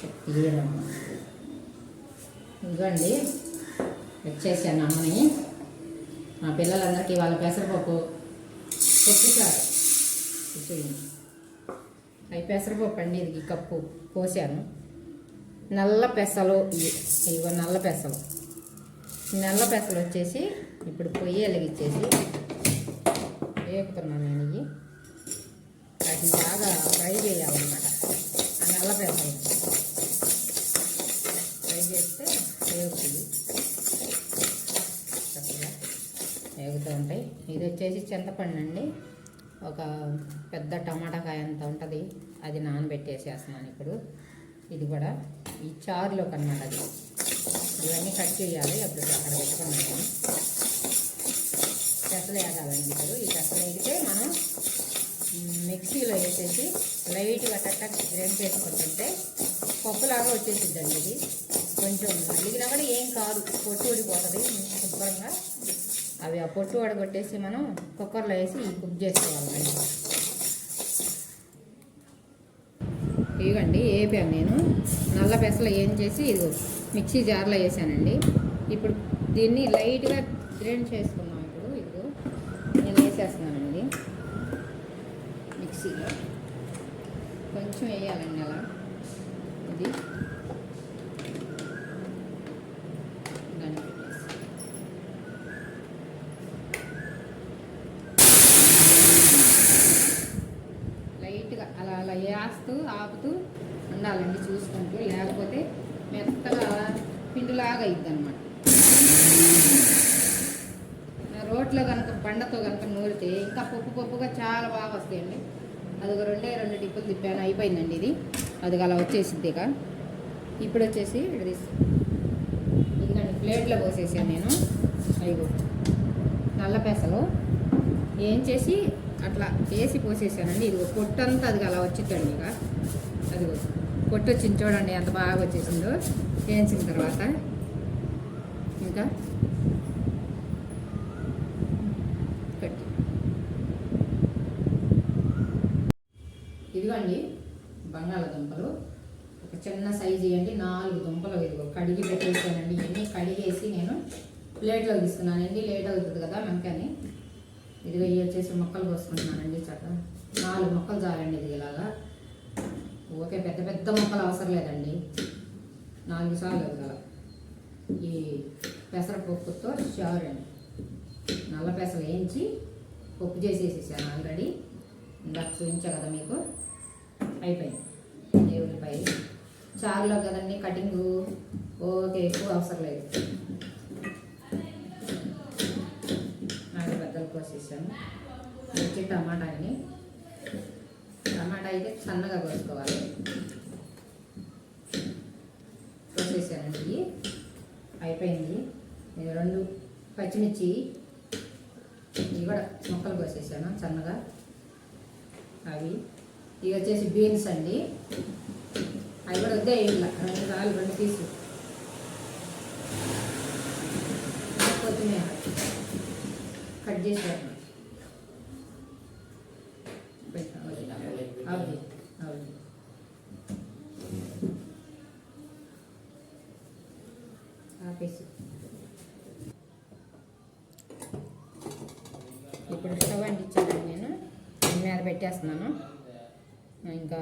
శక్తి ఇదిగోండి వచ్చేసాను అమ్మని. మా పిల్లలందరికీ వాళ్ళ పెసరపప్పు కొట్టుచారు అవి పెసరపప్పు అండి. ఇది కప్పు పోసాను. నల్ల పెసలు ఇదిగో నల్ల పెసలు. నల్ల పెసలు వచ్చేసి ఇప్పుడు పొయ్యి వెలిగించేసి వేపుతున్నాను నేను. ఇవి అది బాగా ఫ్రై చేయాలన్నమాట. ఆ నల్ల పెసలు ఫ్రై చేస్తే వేగుతుంది, చక్కగా వేగుతూ ఉంటాయి. ఇది వచ్చేసి చింతపండు అండి. ఒక పెద్ద టమాటా కాయ అంత ఉంటుంది, అది నానబెట్టేసేస్తున్నాను ఇప్పుడు. ఇది కూడా ఈ చారులోకి అన్నమాట. అది ఇవన్నీ కట్ చేయాలి. అప్పుడు అక్కడ పెట్టుకున్నాను. పెసలు వేగాలండి ఇప్పుడు. ఈ పెసలు వేగితే మనం మిక్సీలో వేసేసి లైట్గా టక్ గ్రైండ్ చేసుకుంటుంటే పప్పులాగా వచ్చేసిద్దండి. ఇది కొంచెం నలిగినా కూడా ఏం కాదు, పొట్టు ఊడిపోతుంది శుభ్రంగా. అవి ఆ పొట్టు వడగొట్టేసి మనం కుక్కర్లో వేసి కుక్ చేసుకోవాలండి. ఇవ్వండి వేపాను నేను. నల్ల పెసలు ఏం చేసి ఇది మిక్సీ జార్లో వేసానండి. ఇప్పుడు దీన్ని లైట్గా గ్రైండ్ చేసుకున్నాం. ఇప్పుడు ఇదిగో నేను వేసేస్తున్నానండి మిక్సీలో. కొంచెం వేయాలండి అలా. ఇది లైట్గా అలా అలా వేస్తూ ఆపుతూ ఉండాలండి చూసుకుంటూ, లేకపోతే మెత్తగా పిండిలాగా అయింది అనమాట. రోట్లో కనుక బండతో కనుక నూరితే ఇంకా పప్పుగా చాలా బాగా వస్తాయండి. అది ఒక 2 టిప్పులు తిప్పాను, అయిపోయిందండి ఇది. అది అలా వచ్చేసింది. ఇక ఇప్పుడు వచ్చేసి ఇదిగండి ప్లేట్లో పోసేసాను నేను. అయ్యో నల్ల పెసలు ఏం చేసి అట్లా వేసి పోసేసానండి. ఇది పొట్టంతా అది అలా వచ్చిందండి. ఇక అది పొట్టు వచ్చింది చూడండి ఎంత బాగా వచ్చేసిందో వేయించిన తర్వాత. ఇంకా ఇదిగోండి బంగాళదుంపలు ఒక చిన్న సైజు ఇవ్వండి. 4 దుంపలు ఇదిగో కడిగి పెట్టేసానండి. ఇవన్నీ కడిగేసి నేను ప్లేట్లో తీసుకున్నానండి. లేట్ అవుతుంది కదా మనకని. ఇదిగో ఇవి వచ్చేసి ముక్కలు కోసుకుంటున్నానండి. చక్కగా 4 ముక్కలు చాలండి. ఇది ఇలాగా ఓకే, పెద్ద పెద్ద ముక్కలు అవసరం లేదండి. 4 సార్లు కదా. ఈ పెసరపప్పుతో చారు అండి. నల్ల పెసలు వేయించి పప్పు చేసేసేసాను ఆల్రెడీ. ఇందాక చూపించా కదా మీకు. అయిపోయింది. ఉల్లిపాయ చారులో కదండి కటింగు ఓకే, ఎక్కువ అవసరం లేదు. 4 బద్దలు కోసేసాను. వచ్చి టమాటాని అయితే సన్నగా కోసుకోవాలి. కోసేసానండి. అయిపోయింది. 2 పచ్చిమిర్చి ఇవి కూడా ముక్కలు కోసేసాను సన్నగా. అవి ఇవి వచ్చేసి బీన్స్ అండి. అవి కూడా వద్దే ఇలా 2 పీసులు. కొత్తిమీర కట్ చేసి అవును ఆపేసి ఇప్పుడు స్టవ్ అంటించానండి నేను. మీద పెట్టేస్తున్నాను. ఇంకా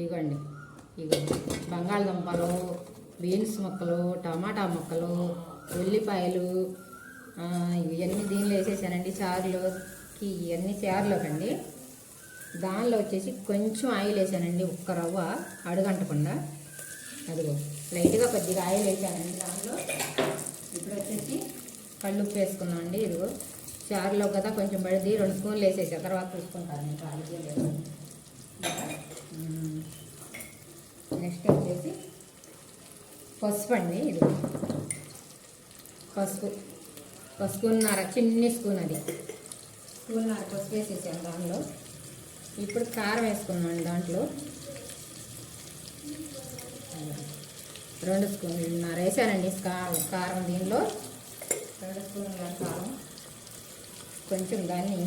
ఇగోండి బంగాళదుంపలు, బీన్స్ ముక్కలు, టమాటా ముక్కలు, ఉల్లిపాయలు ఇవన్నీ దీనిలో వేసేసానండి. చారులోకి ఇవన్నీ చారులోకండి. దానిలో వచ్చేసి కొంచెం ఆయిల్ వేసానండి, ఒక్క రవ్వ అడుగంటకుండా. అదిగో లైట్గా కొద్దిగా ఆయిల్ వేసానండి దానిలో. ఇప్పుడు వచ్చేసి కళ్ళుప్పు వేసుకున్నామండి. ఇదిగో చారులో కదా కొంచెం పడిది, 2 స్పూన్లు వేసేసా. తర్వాత చూసుకుంటాను నేను కాలిగే లేదు. నెక్స్ట్ వచ్చేసి పసుపు అండి. ఇది పసుపున్నర, చిన్ని స్పూన్, అది స్పూన్నర పసుపు వేసేసాను దానిలో. ఇప్పుడు కారం వేసుకున్నాను దాంట్లో. 2 స్పూన్లున్నర వేసానండి కారం. దీనిలో 2 స్పూన్ల కారం. కొంచెం దాన్ని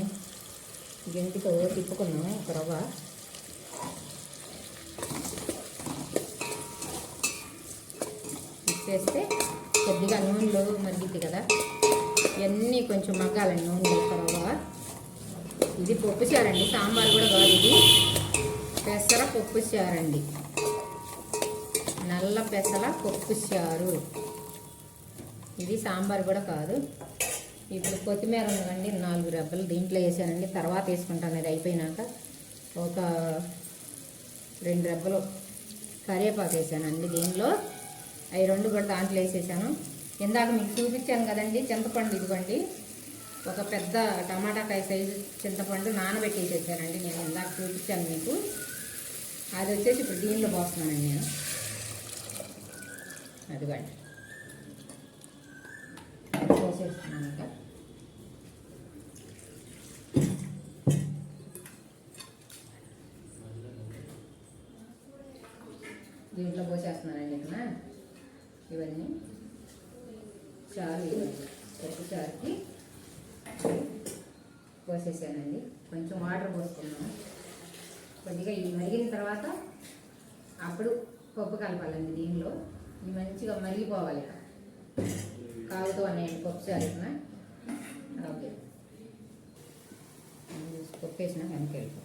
గెంటితో తిప్పుకున్నాము ఒక రవ్వ. చేస్తే కొద్దిగా నూనెలో మరిగిద్ది కదా, ఇవన్నీ కొంచెం మగ్గాలండి నూనెలో కరవగా. ఇది పప్పు చారండి, సాంబార్ కూడా కాదు, ఇది పెసర పప్పు చారండి, నల్ల పెసర పప్పు చారు. ఇది సాంబార్ కూడా కాదు. ఇప్పుడు కొత్తిమీర ఉందండి 4 రెబ్బలు దీంట్లో వేసానండి, తర్వాత వేసుకుంటాను ఇది అయిపోయినాక. ఒక 2 రెబ్బలు కరివేపాకు వేసానండి దీనిలో, అవి 2 కూడా దాంట్లో వేసేసాను. ఇందాక మీకు చూపించాను కదండి చింతపండు, ఇదిగోండి ఒక పెద్ద టమాటాకాయ సైజు చింతపండు నానబెట్టేసేసానండి నేను, ఇందాక చూపించాను మీకు. అది వచ్చేసి ఇప్పుడు దీనిలో పోస్తున్నానండి నేను. అదిగోండి పోసేస్తున్నాను. ఇంకా దీంట్లో పోసేస్తున్నానండి ఇక్కడ ఇవన్నీ చారు, పప్పు చారుకి పోసేసానండి. కొంచెం వాటర్ పోసుకున్నాను. కొద్దిగా ఈ మరిగిన తర్వాత అప్పుడు పప్పు కలపాలండి దీనిలో. ఇది మంచిగా మరిగిపోవాలి, కాగుతూ అనేవి పప్పు చారున. ఓకే, పప్పు వేసిన వెనక్కి వెళ్ళిపో.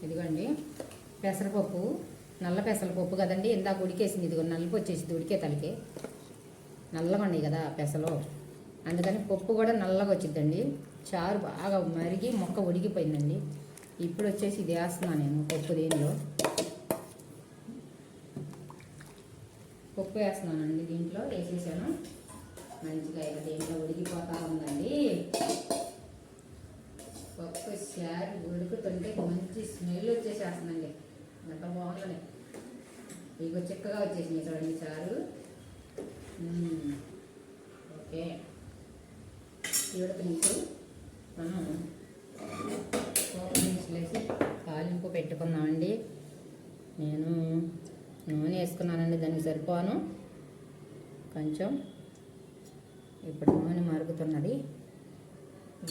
ఇదిగోండి పెసరపప్పు, నల్ల పెసరపప్పు కదండి, ఇందాక ఉడికేసింది. ఇదిగో నలుపు వచ్చేసింది ఉడికే తలకే, నల్లగా ఉన్నాయి కదా పెసలు, అందుకని పప్పు కూడా నల్లగా వచ్చిద్దండి. చారు బాగా మరిగి మొక్క ఉడికిపోయిందండి. ఇప్పుడు వచ్చేసి ఇది వేస్తున్నాను నేను పప్పు, దీనిలో పప్పు వేస్తున్నానండి. దీంట్లో వేసేసాను మంచిగా. ఇక దీంట్లో ఉడికిపోతా ఉందండి పప్పు చారు. ఉడుకుతుంటే మంచి స్మెల్ వచ్చేసేస్తుందండి, ఎంత బాగుందని. ఇక చిక్కగా వచ్చేసింది చూడండి చారు. ఓకే, ఉడకనించి మనం వేసి తాలింపు పెట్టుకున్నామండి. నేను నూనె వేసుకున్నానండి, దానికి సరిపోను కొంచెం. ఇప్పుడు నూనె మరుగుతున్నది.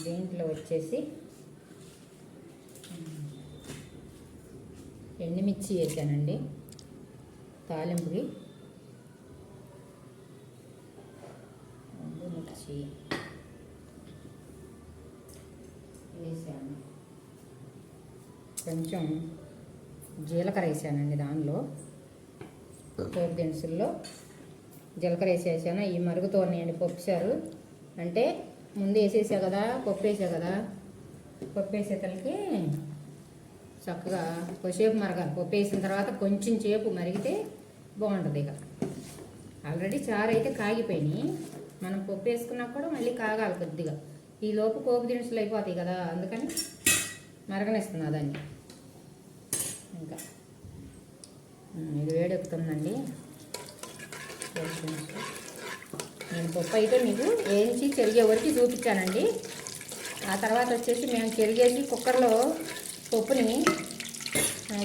దీంట్లో వచ్చేసి ఎండుమిర్చి వేసానండి తాలింపుకి. ఎండుమిర్చి వేసాను, కొంచెం జీలకర్ర వేసానండి దానిలో. పోపు దినుసుల్లో జీలకర్ర వేసేసాను. ఈ మరుగుతూ ఉన్నాయండి పప్పు చారు. అంటే ముందు వేసేసా కదా, పప్పు వేసా కదా, పప్పు వేసేతలకి చక్కగా కొద్దిసేపు మరగాలి. పప్పు వేసిన తర్వాత కొంచెం సేపు మరిగితే బాగుంటుంది. ఇక ఆల్రెడీ చారు అయితే కాగిపోయినాయి, మనం పప్పు వేసుకున్నా కూడా మళ్ళీ కాగాలి కొద్దిగా. ఈ లోపు పోపు దినుసులు అయిపోతాయి కదా, అందుకని మరగనిస్తున్నా దాన్ని. ఇంకా ఇది వేడెక్కుతుందండి పోపు దినుసులు. నేను పప్పు అయితే మీకు వేయించి చెరిగే వరకు చూపించానండి. ఆ తర్వాత వచ్చేసి మేము చెరిగేసి కుక్కర్లో పప్పుని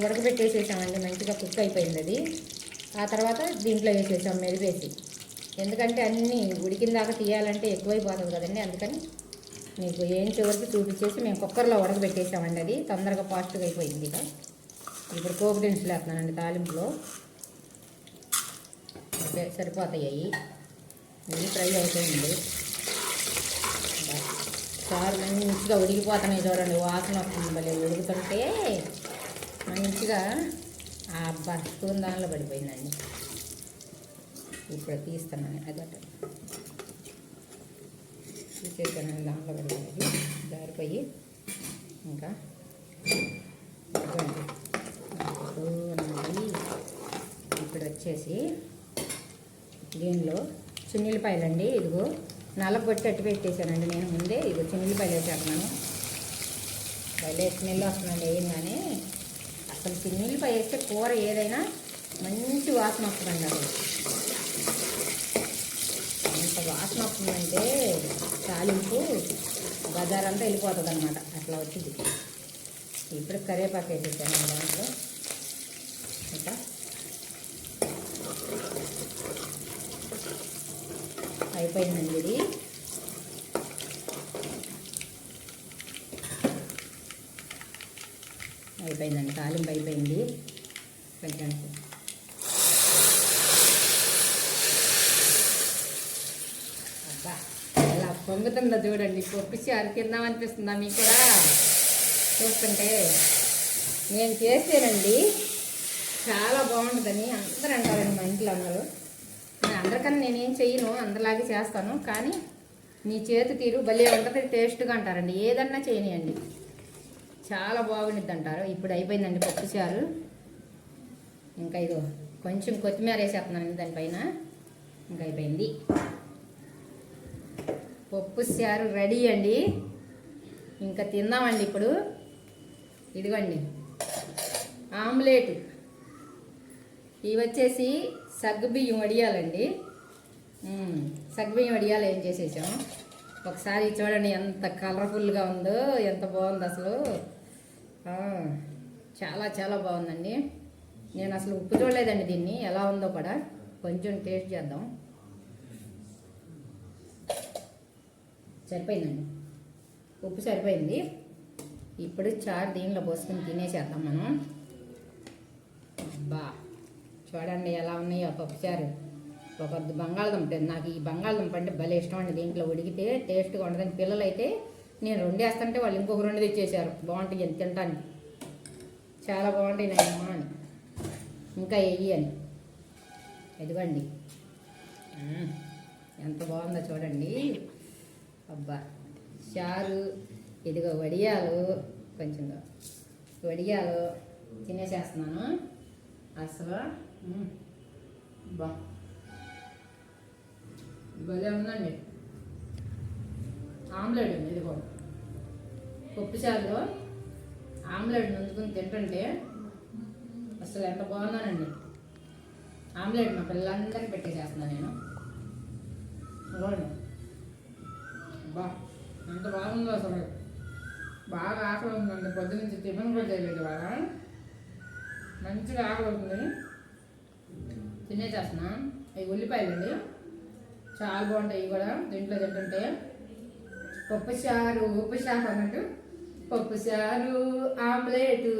ఉడకబెట్టేసేసామండి, మంచిగా కుక్ అయిపోయింది అది. ఆ తర్వాత దీంట్లో వేసేసాం మెరిపేసి, ఎందుకంటే అన్నీ ఉడికిన దాకా తీయాలంటే ఎక్కువైపోతుంది కదండి, అందుకని మీకు వేయించే వరకు చూపించేసి మేము కుక్కర్లో ఉడకబెట్టేసామండి. అది తొందరగా ఫాస్ట్గా అయిపోయింది. ఇక ఇప్పుడు పోపు దినుసులు వేస్తున్నానండి తాలింపులో. ఓకే, సరిపోతాయి. ఇది ఫ్రై అయిపోయింది. చారు మంచిగా ఉడికిపోతున్నాయి చూడండి, వాసన వస్తుంది భలే ఉడుకుతుంటే మంచిగా. అబ్బా, స్పూన్ దానిలో పడిపోయిందండి. ఇప్పుడు తీస్తున్నాను, అదొక తీసేసానండి, దాంట్లో పడిపోయింది జారిపోయి. ఇంకా ఇప్పుడు వచ్చేసి దీనిలో చిన్నిల్లిపాయలండి, ఇదిగో నల్లగొట్టి అట్టి పెట్టేశానండి నేను ముందే. ఇదిగో చిన్నిల్లిపాయలు వేసేస్తున్నాను. భలే స్మెల్ వస్తుందండి వేయంగానే. అసలు చిన్నిల్లిపాయ వేస్తే కూర ఏదైనా మంచి వాసన వస్తుందండి. అది ఎంత వాసన వస్తుందంటే తాలింపు బజారంతా వెళ్ళిపోతుంది అనమాట, అట్లా వచ్చింది. ఇప్పుడు కరివేపాకు వేసేసాను దాంట్లో. ఇంకా అయిపోయిందండి ఇది. అయిపోయిందండి, తాలింపు అయిపోయింది. కొంచెం పొంగుతుందో చూడండి. పప్పు చారు తిందామనిపిస్తుందా మీకు కూడా చూస్తుంటే? నేను చేస్తేనండి చాలా బాగుంటుందని అందరూ అంటారండి మా ఇంట్లో అందరూ. అందరికన్నా నేనేం చెయ్యను, అందరిలాగే చేస్తాను. కానీ నీ చేతి తీరు భలే ఉంటుంది, టేస్ట్గా అంటారండి. ఏదన్నా చేయనియండి చాలా బాగుండిద్ది అంటారు. ఇప్పుడు అయిపోయిందండి పప్పు చారు. ఇంకా ఇదో కొంచెం కొత్తిమీర వేసేస్తున్నానండి దానిపైన. ఇంకా అయిపోయింది పప్పు చారు రెడీ అండి. ఇంకా తిందామండి ఇప్పుడు. ఇదిగోండి ఆమ్లెట్. ఇవి వచ్చేసి సగ్గుబియ్యం వడియాలండి. సగ్గుబియ్యం వడియాలు ఏం చేసేసాం ఒకసారి చూడండి. ఎంత కలర్ఫుల్గా ఉందో, ఎంత బాగుంది అసలు. చాలా చాలా బాగుందండి. నేను అసలు ఉప్పు చూడలేదండి దీన్ని, ఎలా ఉందో కూడా. కొంచెం టేస్ట్ చేద్దాం. సరిపోయిందండి, ఉప్పు సరిపోయింది. ఇప్పుడు చారు దీనిలో పోసుకొని తినేసేద్దాం మనం. అబ్బా చూడండి ఎలా ఉన్నాయో పప్పుచారు. ఒక బంగాళదుంప, నాకు ఈ బంగాళదుంప అంటే భలే ఇష్టం అండి. దీంట్లో ఉడికితే టేస్ట్గా ఉండదని పిల్లలు అయితే నేను 2 వేస్తుంటే వాళ్ళు ఇంకొక 2 తెచ్చేసారు. బాగుంటాయి అని తింటానికి, చాలా బాగుంటాయి నాయనమ్మ అని, ఇంకా వెయ్యి అని. ఎదుగండి ఎంత బాగుందో చూడండి. అబ్బా చారు, ఇదిగో వడియాలు, కొంచెం వడియాలు తినేసేస్తున్నాను అసలు. బా భలే ఉందండి. ఆమ్లెట్ అండి ఇది కూడా. పప్పు చారులో ఆమ్లెట్ నంచుకుని తింటుంటే అసలు ఎంత బాగున్నానండి. ఆమ్లెట్ మా పిల్లలందరికీ పెట్టేసేస్తున్నాను నేను. బా ఎంత బాగుందో అసలు. బాగా ఆకలి అవుతుందండి. పొద్దునుంచి టిఫిన్ కూడా చేయలేదు బాగా. మంచిగా ఆకలి అవుతుంది. తినేసేస్తున్నా. అవి ఉల్లిపాయలు అండి, చాలా బాగుంటాయి ఇవి కూడా దీంట్లో తింటుంటే. పప్పు చారు, ఉప్పు చారు అన్నట్టు పప్పు చారు, ఆమ్లెట్,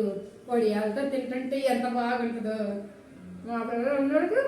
పొడియాలతో తింటుంటే ఎంత బాగుంటుందో. మా పిల్లలు ఉన్నప్పుడు